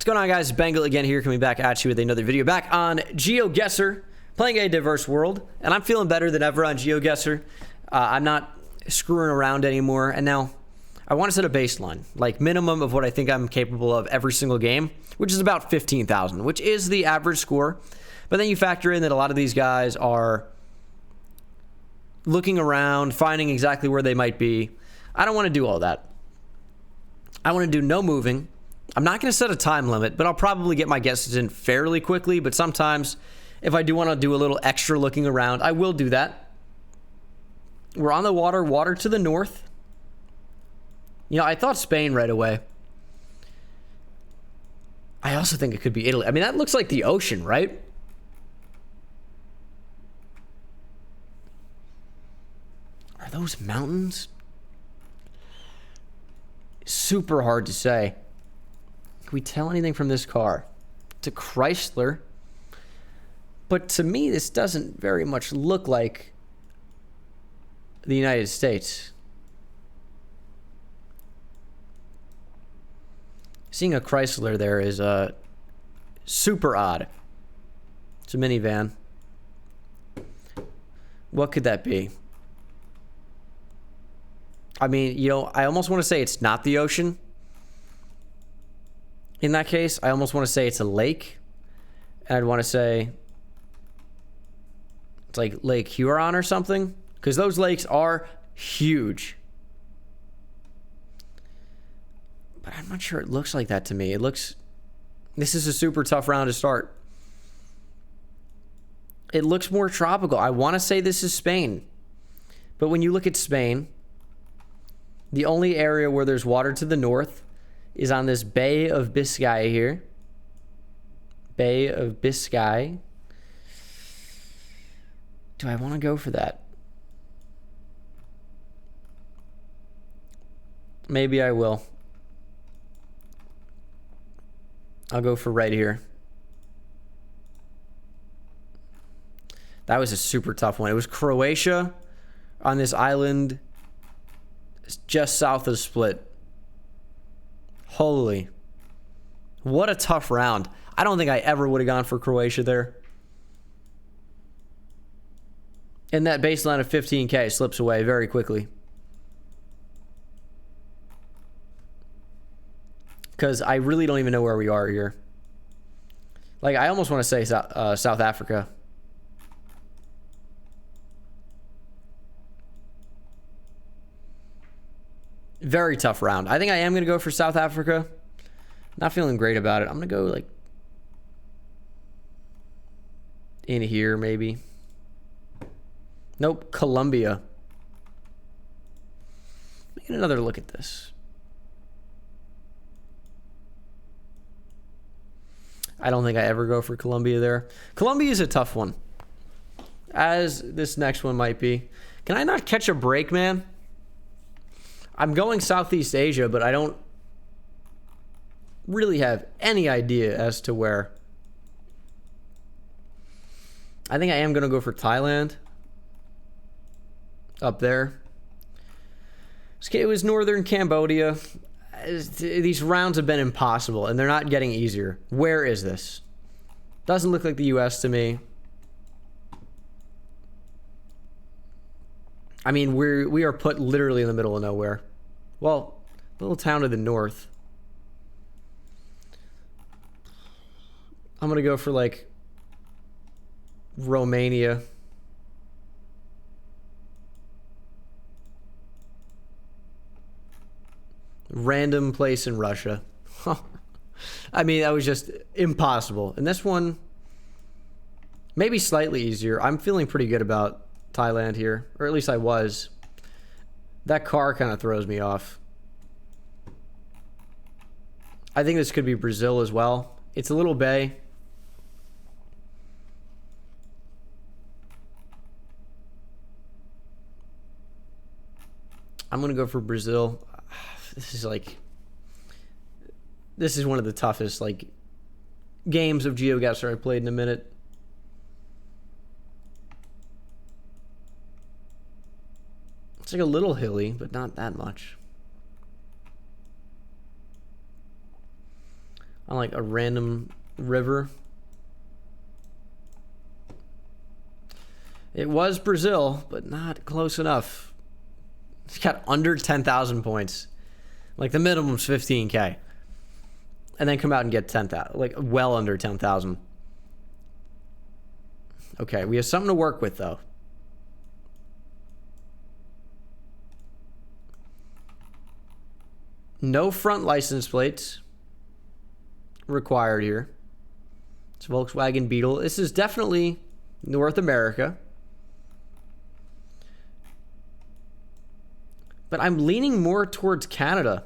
What's going on, guys? Bengal again here, coming back at you with another video back on GeoGuessr, playing a diverse world, and I'm feeling better than ever on GeoGuessr. I'm not screwing around anymore, and now I want to set a baseline, like minimum of what I think I'm capable of every single game, which is about 15,000, which is the average score. But then you factor in that a lot of these guys are looking around, finding exactly where they might be. I don't want to do all that. I want to do no moving. I'm not going to set a time limit, but I'll probably get my guesses in fairly quickly. But sometimes, if I do want to do a little extra looking around, I will do that. We're on the water to the north. You know, I thought Spain right away. I also think it could be Italy. I mean, that looks like the ocean, right? Are those mountains? Super hard to say. Can we tell anything from this car? It's a Chrysler. But to me, this doesn't very much look like the United States. Seeing a Chrysler there is super odd. It's a minivan. What could that be? I mean, you know, I almost want to say it's not the ocean. In that case, I almost want to say it's a lake. And I'd want to say it's like Lake Huron or something, because those lakes are huge. But I'm not sure it looks like that to me. It looks... This is a super tough round to start. It looks more tropical. I want to say this is Spain. But when you look at Spain, the only area where there's water to the north is on this Bay of Biscay here. Bay of Biscay. Do I want to go for that? Maybe I will. I'll go for right here. That was a super tough one. It was Croatia on this island just south of Split. Holy. What a tough round. I don't think I ever would have gone for Croatia there. And that baseline of 15K slips away very quickly. Because I really don't even know where we are here. Like, I almost want to say South Africa. Very tough round. I think I am going to go for South Africa. Not feeling great about it. I'm going to go, like, in here, maybe. Nope, Colombia. Let me get another look at this. I don't think I ever go for Colombia there. Colombia is a tough one, as this next one might be. Can I not catch a break, man? I'm going Southeast Asia, but I don't really have any idea as to where. I think I am going to go for Thailand. Up there. It was northern Cambodia. These rounds have been impossible, and they're not getting easier. Where is this? Doesn't look like the U.S. to me. I mean, we are put literally in the middle of nowhere. Well, little town to the north. I'm gonna go for like Romania. Random place in Russia. I mean, that was just impossible. And this one, maybe slightly easier. I'm feeling pretty good about Thailand here, or at least I was. That car kind of throws me off. I think this could be Brazil as well. It's a little bay. I'm going to go for Brazil. This is one of the toughest, like, games of GeoGuessr I played in a minute. It's like a little hilly, but not that much. on like a random river. It was Brazil, but not close enough. It's got under 10,000 points. Like the minimum's 15K. And then come out and get 10,000, like well under 10,000. Okay, we have something to work with though. No front license plates required here. It's Volkswagen Beetle. This is definitely North America. But I'm leaning more towards Canada.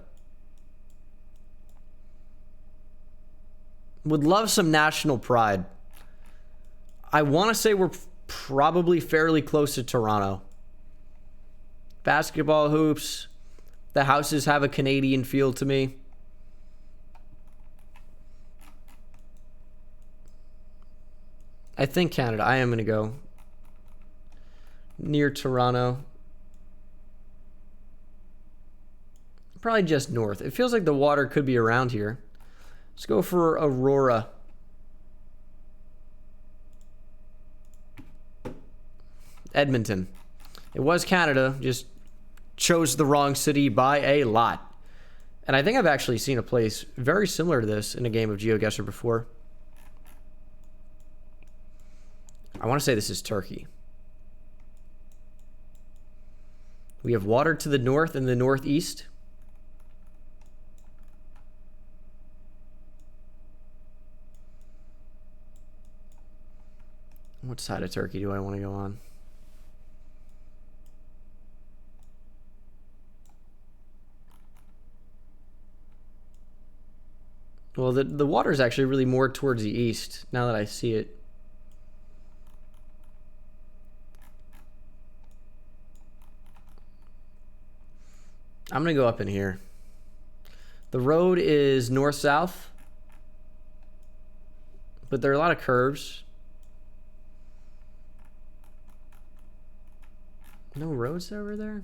Would love some national pride. I want to say we're probably fairly close to Toronto. Basketball hoops. The houses have a Canadian feel to me. I think Canada. I am going to go near Toronto. Probably just north. It feels like the water could be around here. Let's go for Aurora. Edmonton. It was Canada, just chose the wrong city by a lot. And I think I've actually seen a place very similar to this in a game of GeoGuessr before. I want to say this is Turkey. We have water to the north and the northeast. What side of Turkey do I want to go on? Well, the water is actually really more towards the east now that I see it. I'm going to go up in here. The road is north-south, but there are a lot of curves. No roads over there?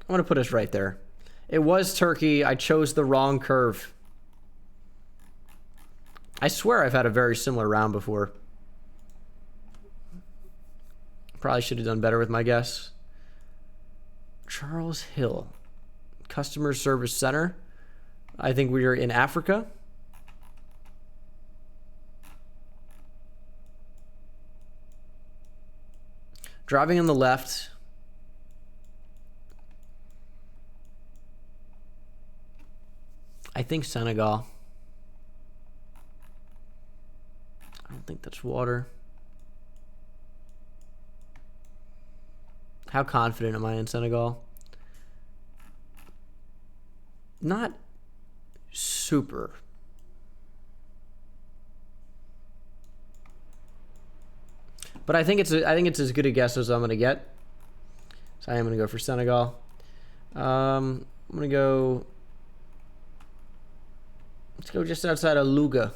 I'm going to put us right there. It was Turkey. I chose the wrong curve. I swear I've had a very similar round before. Probably should have done better with my guess. Charles Hill. Customer Service Center. I think we are in Africa. Driving on the left. I think Senegal. I don't think that's water. How confident am I in Senegal? Not super. But I think it's as good a guess as I'm going to get. So I am going to go for Senegal. I'm going to go... Let's go just outside of Luga.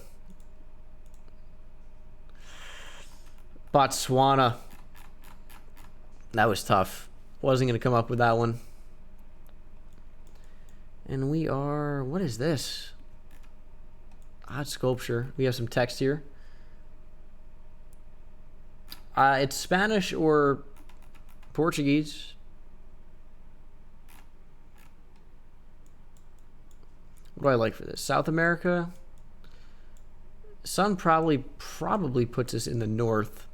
Botswana. That was tough. Wasn't going to come up with that one. And we are... What is this? Odd sculpture. We have some text here. It's Spanish or Portuguese. What do I like for this? South America. Sun probably puts us in the north.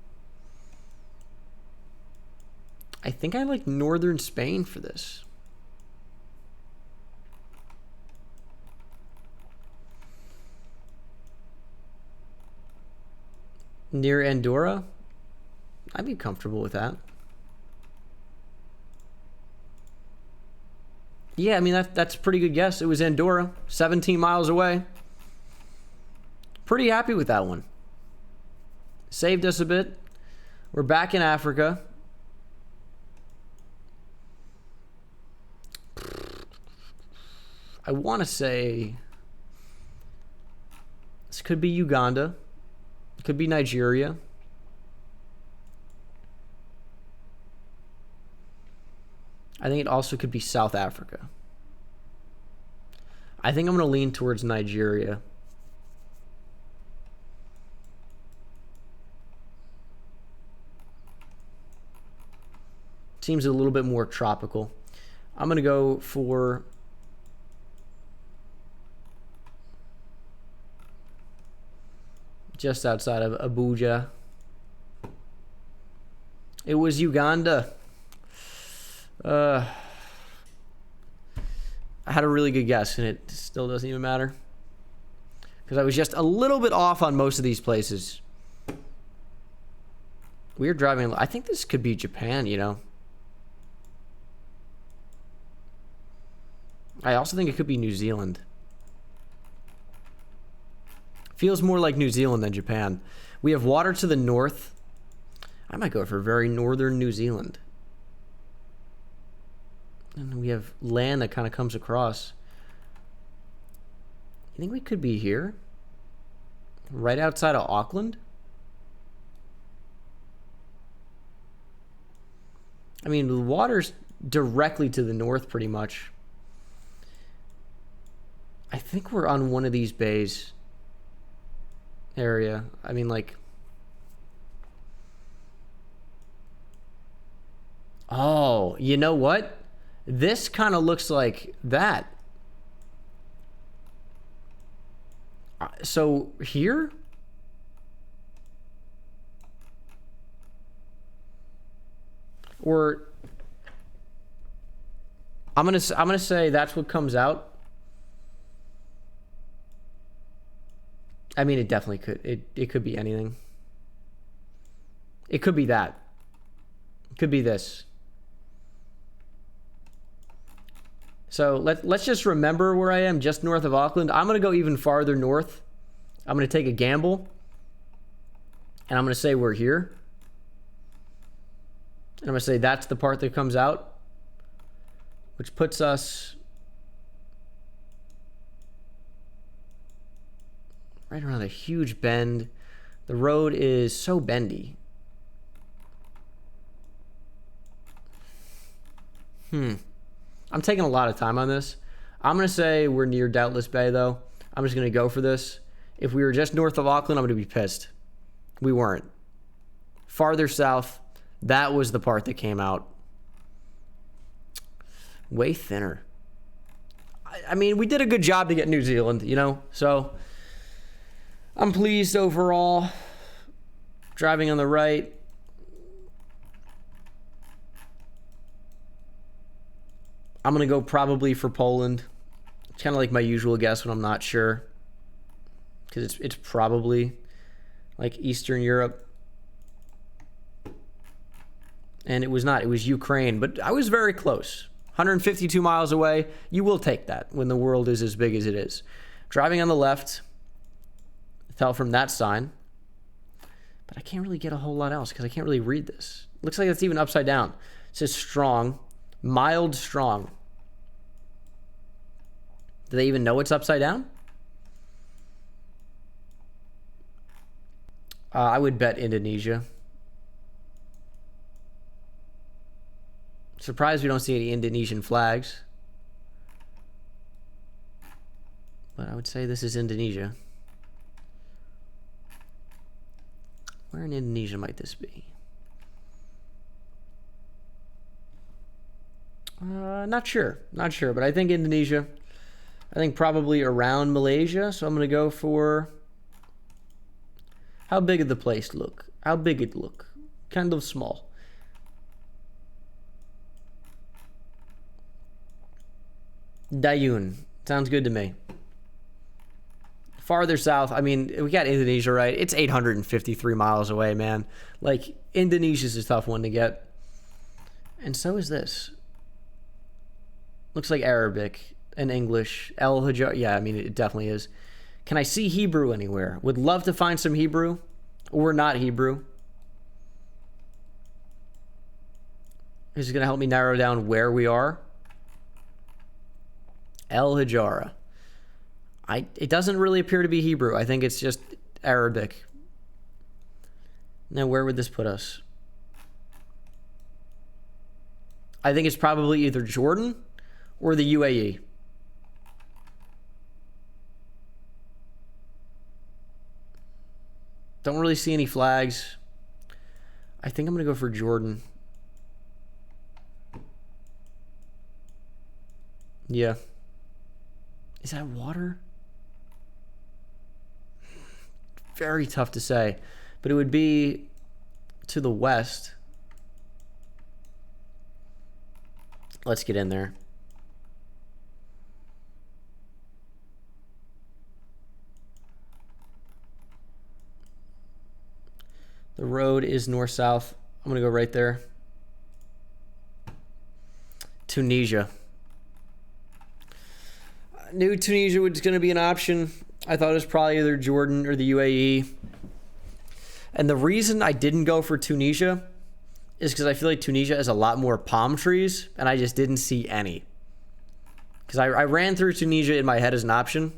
I think I like northern Spain for this. Near Andorra? I'd be comfortable with that. Yeah, I mean, that's a pretty good guess. It was Andorra, 17 miles away. Pretty happy with that one. Saved us a bit. We're back in Africa. I want to say this could be Uganda. It could be Nigeria. I think it also could be South Africa. I think I'm going to lean towards Nigeria. Seems a little bit more tropical. I'm going to go for just outside of Abuja. It was Uganda. I had a really good guess, and it still doesn't even matter. Because I was just a little bit off on most of these places. We are driving... I think this could be Japan, you know. I also think it could be New Zealand. Feels more like New Zealand than Japan. We have water to the north. I might go for very northern New Zealand. And we have land that kind of comes across. You think we could be here? Right outside of Auckland? I mean, the water's directly to the north pretty much. I think we're on one of these bays area. I mean, like... Oh, you know what? This kind of looks like that. So here? Or I'm gonna say that's what comes out. I mean, it definitely could. It could be anything. It could be that. It could be this. So let's just remember where I am, just north of Auckland. I'm going to go even farther north. I'm going to take a gamble. And I'm going to say we're here. And I'm going to say that's the part that comes out. Which puts us right around a huge bend. The road is so bendy. I'm taking a lot of time on this. I'm going to say we're near Doubtless Bay, though. I'm just going to go for this. If we were just north of Auckland, I'm going to be pissed. We weren't. Farther south, that was the part that came out. Way thinner. I mean, we did a good job to get New Zealand, you know? So, I'm pleased overall. Driving on the right. I'm going to go probably for Poland. It's kind of like my usual guess when I'm not sure. Because it's probably like Eastern Europe. And it was not. It was Ukraine. But I was very close. 152 miles away. You will take that when the world is as big as it is. Driving on the left. Tell from that sign. But I can't really get a whole lot else because I can't really read this. Looks like it's even upside down. It says strong. Mild strong. Do they even know it's upside down? I would bet Indonesia. Surprised we don't see any Indonesian flags. But I would say this is Indonesia. Where in Indonesia might this be? Not sure, but I think Indonesia. I think probably around Malaysia, so I'm going to go for... How big did the place look? How big it look? Kind of small. Dayun. Sounds good to me. Farther south, I mean, we got Indonesia, right? It's 853 miles away, man. Like, Indonesia's a tough one to get. And so is this. Looks like Arabic and English. El Hajar. Yeah, I mean, it definitely is. Can I see Hebrew anywhere? Would love to find some Hebrew. Or not Hebrew. This is going to help me narrow down where we are. El Hajara. It doesn't really appear to be Hebrew. I think it's just Arabic. Now, where would this put us? I think it's probably either Jordan or the UAE. Don't really see any flags. I think I'm going to go for Jordan. Yeah. Is that water? Very tough to say. But it would be to the west. Let's get in there. The road is north-south. I'm going to go right there. Tunisia. I knew Tunisia was going to be an option. I thought it was probably either Jordan or the UAE. And the reason I didn't go for Tunisia is because I feel like Tunisia has a lot more palm trees, and I just didn't see any. Because I ran through Tunisia in my head as an option.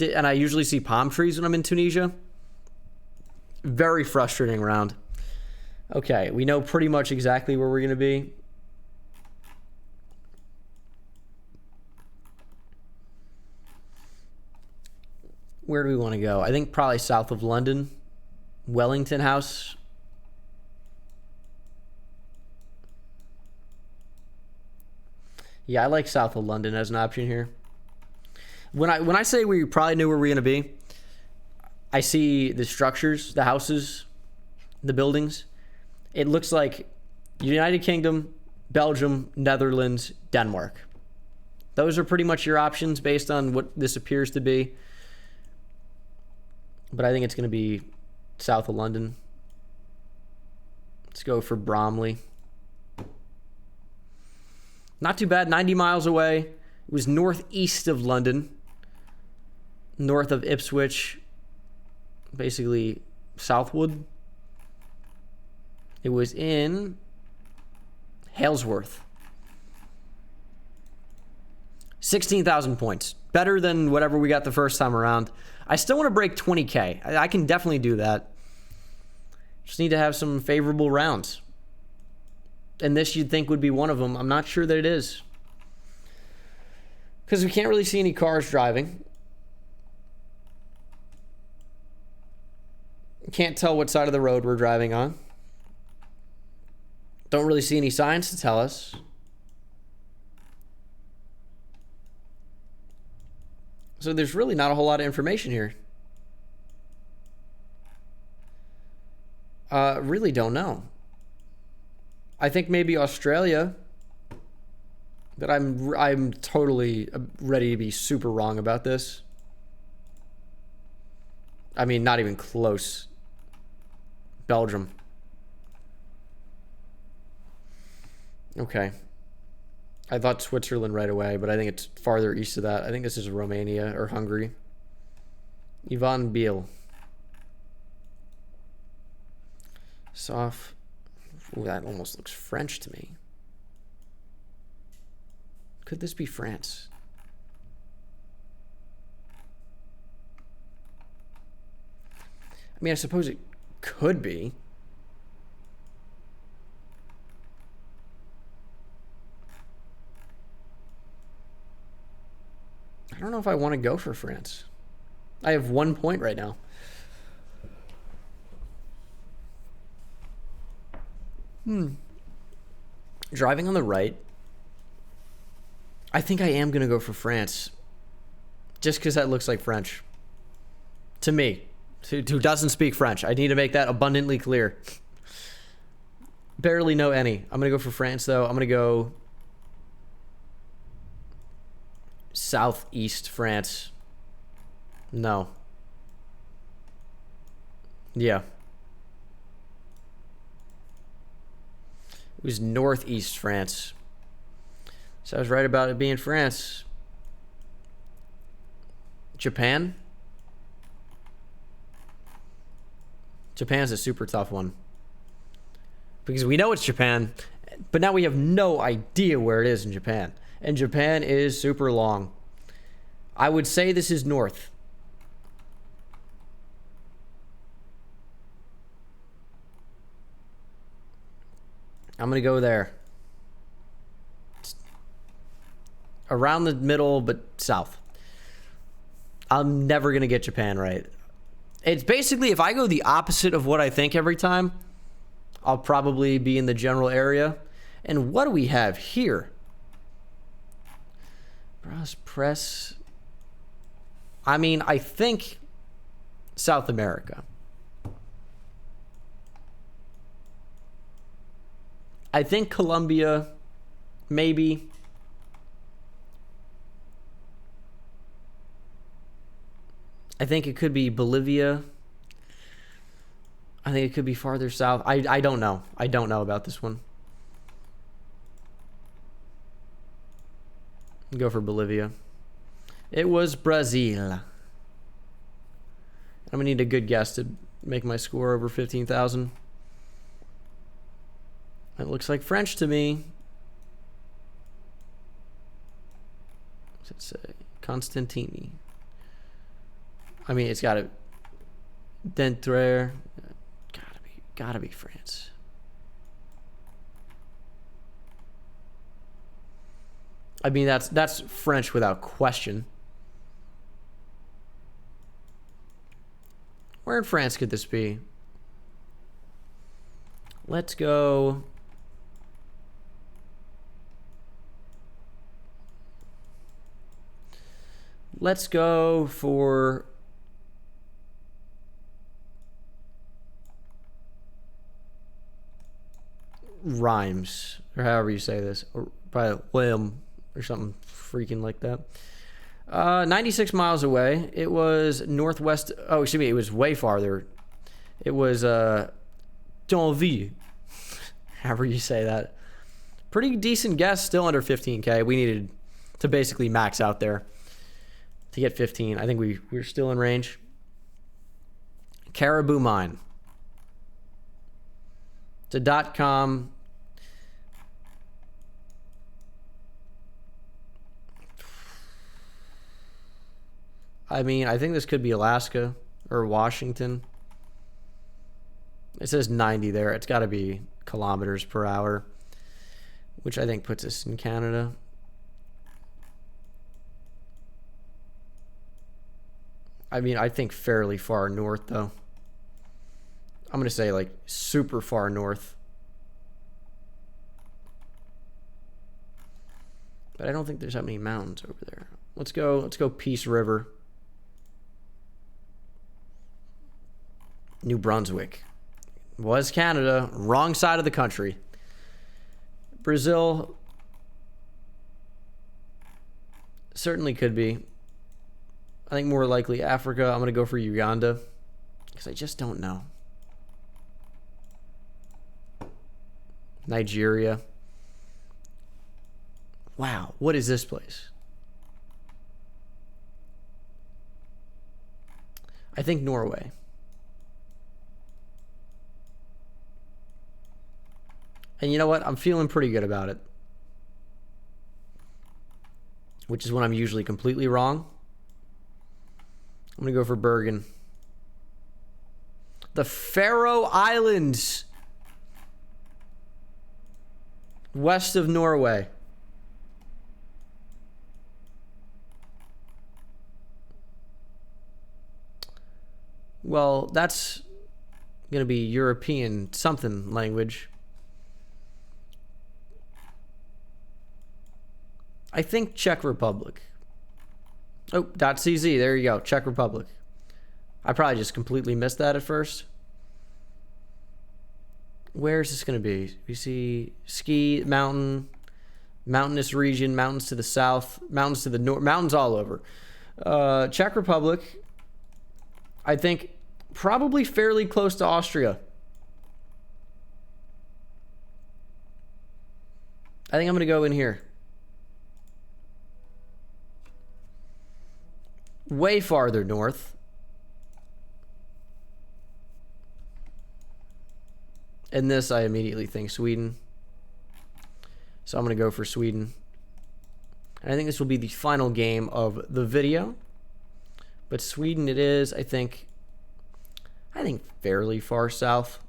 And I usually see palm trees when I'm in Tunisia. Very frustrating round. Okay, we know pretty much exactly where we're going to be. Where do we want to go? I think probably south of London. Wellington House. Yeah, I like south of London as an option here. When I say we probably knew where we're going to be, I see the structures, the houses, the buildings. It looks like United Kingdom, Belgium, Netherlands, Denmark. Those are pretty much your options based on what this appears to be. But I think it's going to be south of London. Let's go for Bromley. Not too bad, 90 miles away. It was northeast of London, north of Ipswich, basically Southwood. It was in Halesworth. 16,000 points. Better than whatever we got the first time around. I still want to break 20K. I can definitely do that. Just need to have some favorable rounds. And this you'd think would be one of them. I'm not sure that it is. Because we can't really see any cars driving. Can't tell what side of the road we're driving on. Don't really see any signs to tell us. So there's really not a whole lot of information here. Really don't know. I think maybe Australia, but I'm totally ready to be super wrong about this. I mean, not even close. Belgium. Okay. I thought Switzerland right away, but I think it's farther east of that. I think this is Romania or Hungary. Ivan Biel. Soft. Ooh, that almost looks French to me. Could this be France? I mean, I suppose it could be. I don't know if I want to go for France. I have 1 point right now. Driving on the right. I think I am going to go for France. Just because that looks like French. To me. Who doesn't speak French. I need to make that abundantly clear. Barely know any. I'm going to go for France, though. I'm going to go southeast France. No. Yeah. It was northeast France. So I was right about it being France. Japan? Japan's a super tough one. Because we know it's Japan, but now we have no idea where it is in Japan. And Japan is super long. I would say this is north. I'm going to go there. Around the middle, but south. I'm never going to get Japan right. It's basically, if I go the opposite of what I think every time, I'll probably be in the general area. And what do we have here? Browse press. I mean, I think South America. I think Colombia, maybe. I think it could be Bolivia. I think it could be farther south. I don't know. I don't know about this one. Go for Bolivia. It was Brazil. I'm gonna need a good guess to make my score over 15,000. It looks like French to me. What's it say? Constantini. I mean, it's gotta Dentrere. Gotta be France. I mean, that's French without question. Where in France could this be? Let's go. Let's go for Rhymes, or however you say this, or probably William or something freaking like that. 96 miles away. It was northwest. Oh, excuse me. It was way farther. It was Donville. However you say that. Pretty decent guess. Still under 15K. We needed to basically max out there to get 15. I think we're still in range. Caribou Mine. It's a .com. I mean, I think this could be Alaska or Washington. It says 90 there. It's got to be kilometers per hour, which I think puts us in Canada. I mean, I think fairly far north, though. I'm going to say, like, super far north. But I don't think there's that many mountains over there. Let's go Peace River. New Brunswick. Was Canada. Wrong side of the country. Brazil. Certainly could be. I think more likely Africa. I'm going to go for Uganda. Because I just don't know. Nigeria. Wow. What is this place? I think Norway. And you know what? I'm feeling pretty good about it. Which is when I'm usually completely wrong. I'm going to go for Bergen. The Faroe Islands. West of Norway. Well, that's going to be European something language. I think Czech Republic. Oh, .cz. There you go. Czech Republic. I probably just completely missed that at first. Where is this going to be? We see ski, mountain, mountainous region, mountains to the south, mountains to the north, mountains all over. Czech Republic. I think probably fairly close to Austria. I think I'm going to go in here. Way farther north. And this, I immediately think Sweden. So I'm going to go for Sweden. And I think this will be the final game of the video. But Sweden it is, I think fairly far south.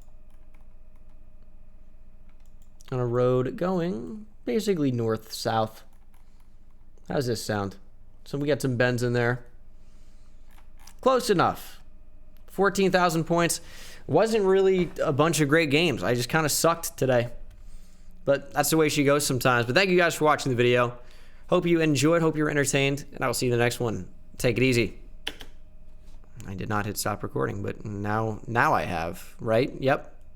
On a road going basically north-south. How does this sound? So we got some bends in there. Close enough. 14,000 points. Wasn't really a bunch of great games. I just kind of sucked today. But that's the way she goes sometimes. But thank you guys for watching the video. Hope you enjoyed. Hope you were entertained. And I will see you in the next one. Take it easy. I did not hit stop recording, but now I have, right? Yep.